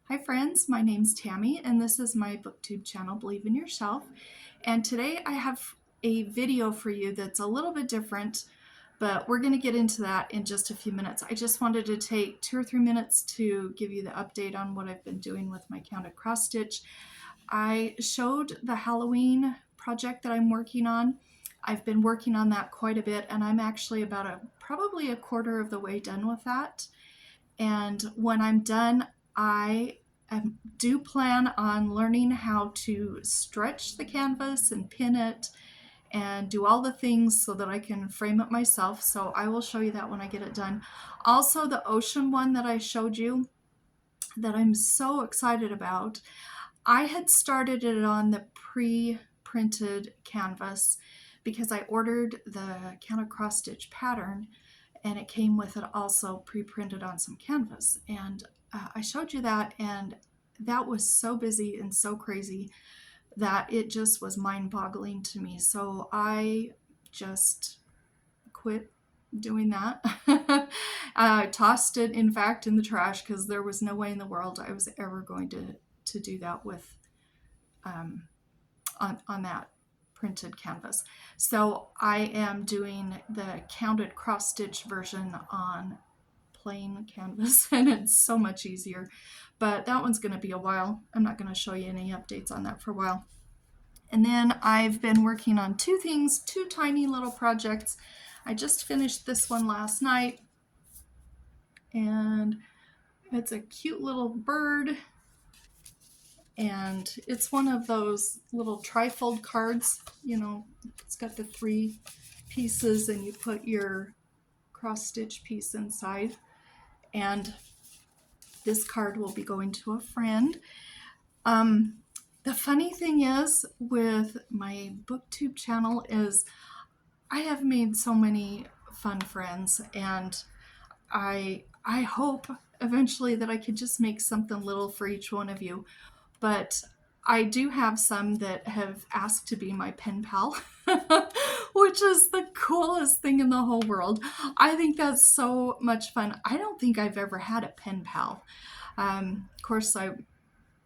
Hi friends, my name's Tammy and this is my booktube channel, Believe in Yourself. And today I have a video for you that's a little bit different, but we're going to get into that in just a few minutes. I just wanted to take 2 or 3 minutes to give you the update on what I've been doing with my counted cross stitch. I showed the Halloween project that I'm working on. I've been working on that quite a bit and I'm actually about probably a quarter of the way done with that. And when I'm done, I do plan on learning how to stretch the canvas and pin it and do all the things so that I can frame it myself. So I will show you that when I get it done. Also, the ocean one that I showed you that I'm so excited about, I had started it on the pre-printed canvas because I ordered the counter cross stitch pattern and it came with it also pre-printed on some canvas. And I showed you that, and that was so busy and so crazy that it just was mind-boggling to me. So I just quit doing that. I tossed it, in fact, in the trash because there was no way in the world I was ever going to do that with on that printed canvas. So I am doing the counted cross stitch version on plain canvas and it's so much easier, but that one's going to be a while. I'm not going to show you any updates on that for a while. And then I've been working on two things, two tiny little projects. I just finished this one last night and it's a cute little bird, and it's one of those little trifold cards. You know, it's got the 3 pieces and you put your cross stitch piece inside, and this card will be going to a friend. The funny thing is with my booktube channel is I have made so many fun friends, and I hope eventually that I could just make something little for each one of you. But I do have some that have asked to be my pen pal, which is the coolest thing in the whole world. I think that's so much fun. I don't think I've ever had a pen pal. Of course, I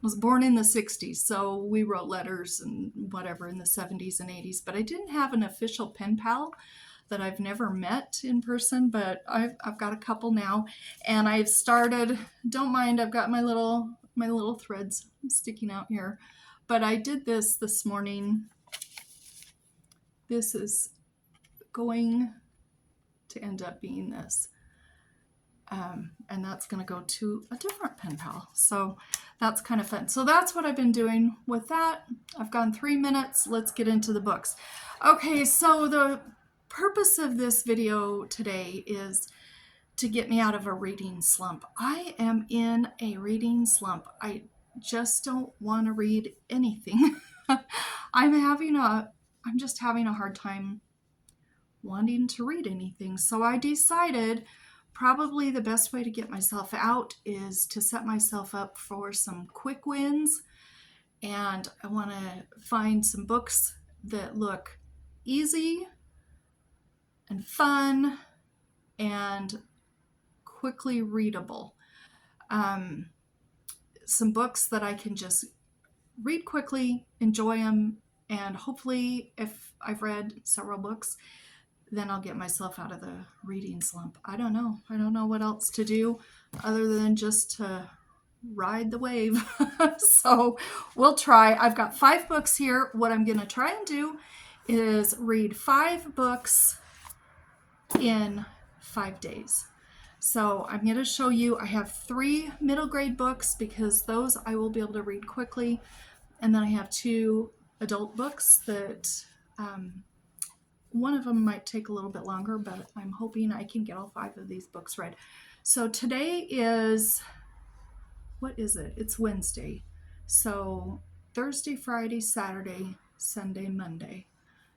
was born in the 60s, so we wrote letters and whatever in the 70s and 80s, but I didn't have an official pen pal that I've never met in person, but I've got a couple now, and I've started, don't mind, I've got my little threads sticking out here, but I did this morning. This is going to end up being this. And that's going to go to a different pen pal. So that's kind of fun. So that's what I've been doing with that. I've gone 3 minutes. Let's get into the books. Okay, so the purpose of this video today is to get me out of a reading slump. I am in a reading slump. I just don't want to read anything. I'm just having a hard time wanting to read anything. So I decided probably the best way to get myself out is to set myself up for some quick wins. And I want to find some books that look easy and fun and quickly readable. Some books that I can just read quickly, enjoy them, and hopefully if I've read several books, then I'll get myself out of the reading slump. I don't know what else to do other than just to ride the wave. So we'll try. I've got 5 books here. What I'm going to try and do is read 5 books in 5 days. So I'm going to show you, I have 3 middle grade books because those I will be able to read quickly. And then I have 2 adult books that one of them might take a little bit longer, but I'm hoping I can get all 5 of these books read. So today is, what is it? It's Wednesday. So Thursday, Friday, Saturday, Sunday, Monday.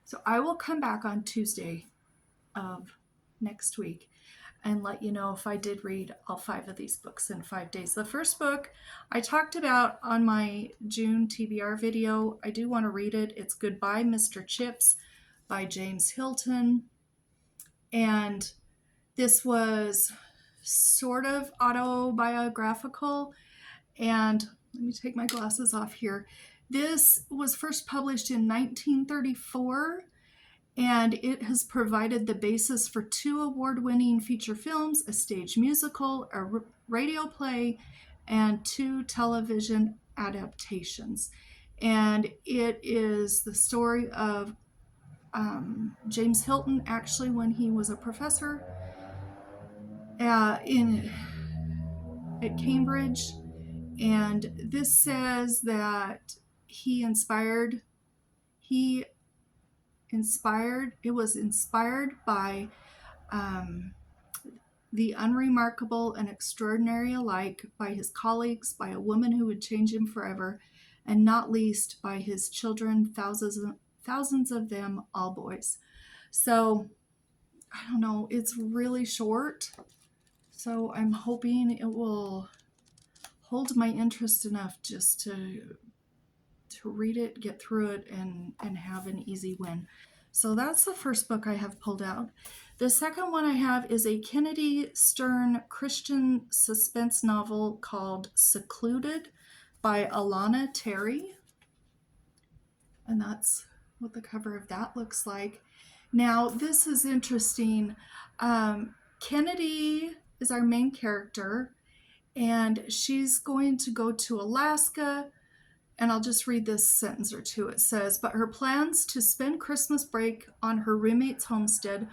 So I will come back on Tuesday of next week and let you know if I did read all 5 of these books in 5 days. The first book I talked about on my June TBR video. I do want to read it. It's Goodbye, Mr. Chips by James Hilton. And this was sort of autobiographical, And let me take my glasses off here. This was first published in 1934, and it has provided the basis for 2 award-winning feature films, a stage musical, a radio play, and 2 television adaptations. And it is the story of James Hilton, actually, when he was a professor at Cambridge. And this says that it was inspired by the unremarkable and extraordinary alike, by his colleagues, by a woman who would change him forever, and not least by his children, thousands of them, all boys. So, I don't know, it's really short, so I'm hoping it will hold my interest enough just to read it, get through it, and have an easy win. So that's the first book I have pulled out. The second one I have is a Kennedy Stern Christian suspense novel called Secluded by Alana Terry. And that's what the cover of that looks like. Now, this is interesting. Kennedy is our main character, and she's going to go to Alaska. And I'll just read this sentence or two. It says, but her plans to spend Christmas break on her roommate's homestead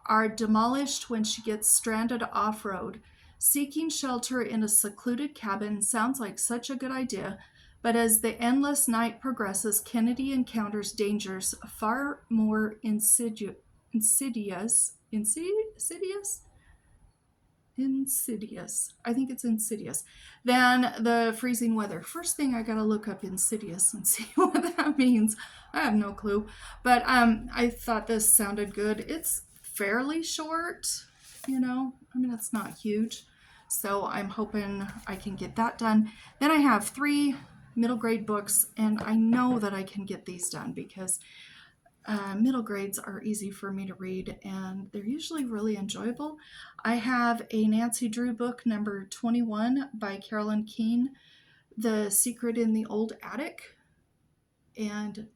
are demolished when she gets stranded off-road. Seeking shelter in a secluded cabin sounds like such a good idea, but as the endless night progresses, Kennedy encounters dangers far more insidious I think it's insidious than the freezing weather. First thing, I gotta look up insidious and see what that means. I have no clue, but I thought this sounded good. It's fairly short, I mean, it's not huge, so I'm hoping I can get that done. Then I have 3 middle grade books, and I know that I can get these done because middle grades are easy for me to read, and they're usually really enjoyable. I have a Nancy Drew book, number 21 by Carolyn, Keene, The Secret in the Old Attic, and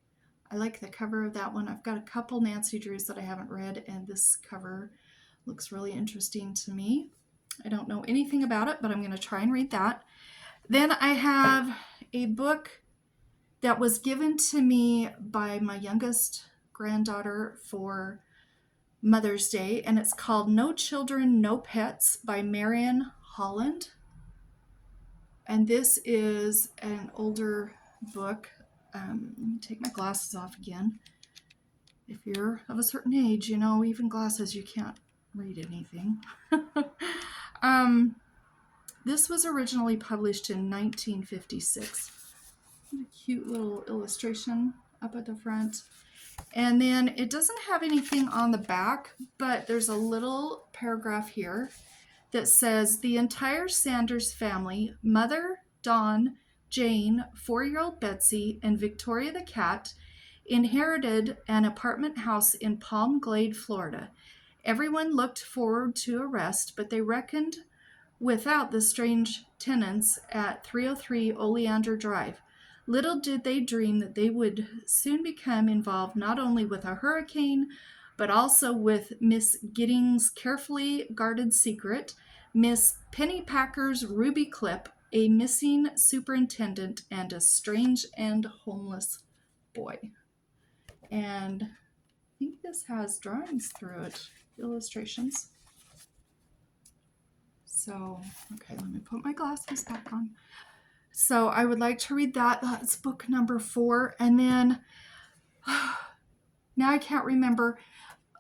I like the cover of that one. I've got a couple Nancy Drews that I haven't read, and this cover looks really interesting to me. I don't know anything about it, but I'm going to try and read that. Then I have a book that was given to me by my youngest granddaughter for Mother's Day, and it's called No Children, No Pets by Marion, Holland. And this is an older book. Let me take my glasses off again. If you're of a certain age, even glasses, you can't read anything. This was originally published in 1956. A cute little illustration up at the front. And then it doesn't have anything on the back, but there's a little paragraph here that says, the entire Sanders family, Mother, Dawn, Jane, 4-year-old Betsy, and Victoria the cat, inherited an apartment house in Palm Glade, Florida. Everyone looked forward to a rest, but they reckoned without the strange tenants at 303 Oleander Drive. Little did they dream that they would soon become involved not only with a hurricane, but also with Miss Gidding's carefully guarded secret, Miss Pennypacker's ruby clip, a missing superintendent, and a strange and homeless boy. And I think this has drawings through it, illustrations. So, okay, let me put my glasses back on. So I would like to read that. That's book number 4. And then, now I can't remember.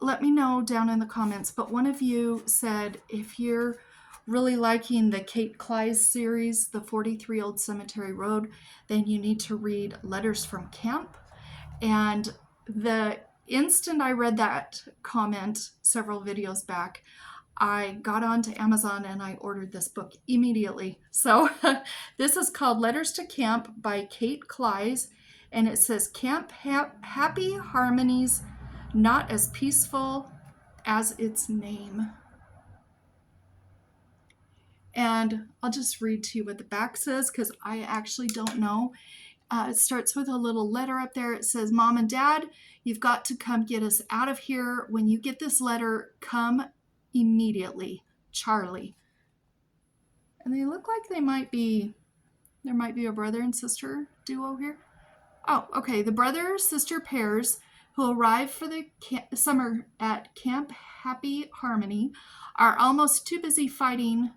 Let me know down in the comments. But one of you said, if you're really liking the Kate Klise series, The 43 Old Cemetery Road, then you need to read Letters from Camp. And the instant I read that comment several videos back, I got onto Amazon and I ordered this book immediately. So this is called Letters to Camp by Kate Klise, and it says, Camp happy harmonies, not as peaceful as its name. And I'll just read to you what the back says because I actually don't know. It starts with a little letter up there. It says, Mom and Dad, you've got to come get us out of here. When you get this letter, come immediately. Charlie. And they look like there might be a brother and sister duo here. Oh, okay. The brother-sister pairs who arrive for the summer at Camp Happy Harmony are almost too busy fighting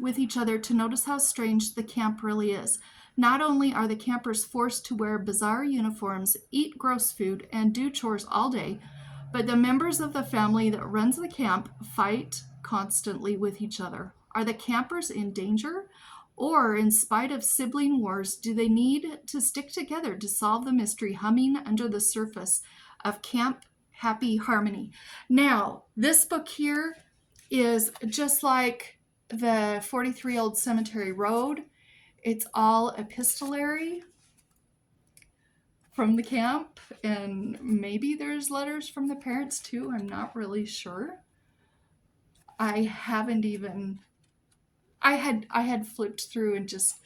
with each other to notice how strange the camp really is. Not only are the campers forced to wear bizarre uniforms, eat gross food, and do chores all day, but the members of the family that runs the camp fight constantly with each other. Are the campers in danger? Or, in spite of sibling wars, do they need to stick together to solve the mystery humming under the surface of Camp Happy Harmony? Now, this book here is just like the 43 Old Cemetery Road. It's all epistolary from the camp, and maybe there's letters from the parents too. I'm not really sure. I had flipped through and just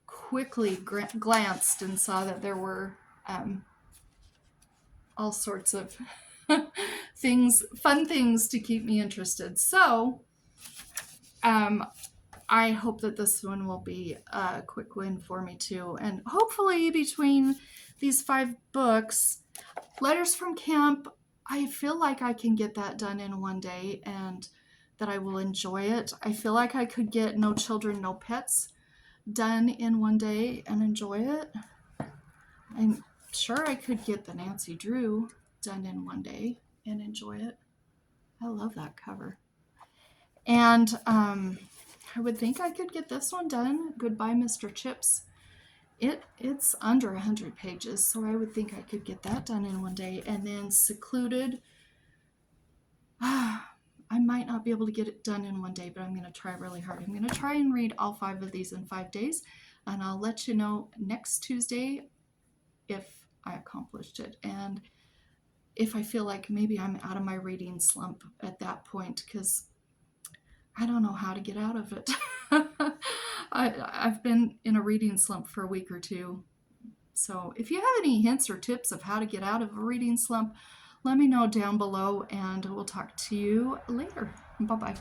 quickly glanced and saw that there were all sorts of fun things to keep me interested. So I hope that this one will be a quick win for me too. And hopefully between these 5 books, Letters from Camp, I feel like I can get that done in one day and that I will enjoy it. I feel like I could get No Children, No Pets done in one day and enjoy it. I'm sure I could get the Nancy Drew done in one day and enjoy it. I love that cover. And I would think I could get this one done, Goodbye, Mr. Chips. It's under 100 pages, so I would think I could get that done in one day. And then Secluded, I might not be able to get it done in one day, but I'm going to try really hard. I'm going to try and read all 5 of these in 5 days, and I'll let you know next Tuesday if I accomplished it. And if I feel like maybe I'm out of my reading slump at that point, because I don't know how to get out of it. I've been in a reading slump for a week or 2. So if you have any hints or tips of how to get out of a reading slump, let me know down below, and we'll talk to you later. Bye-bye.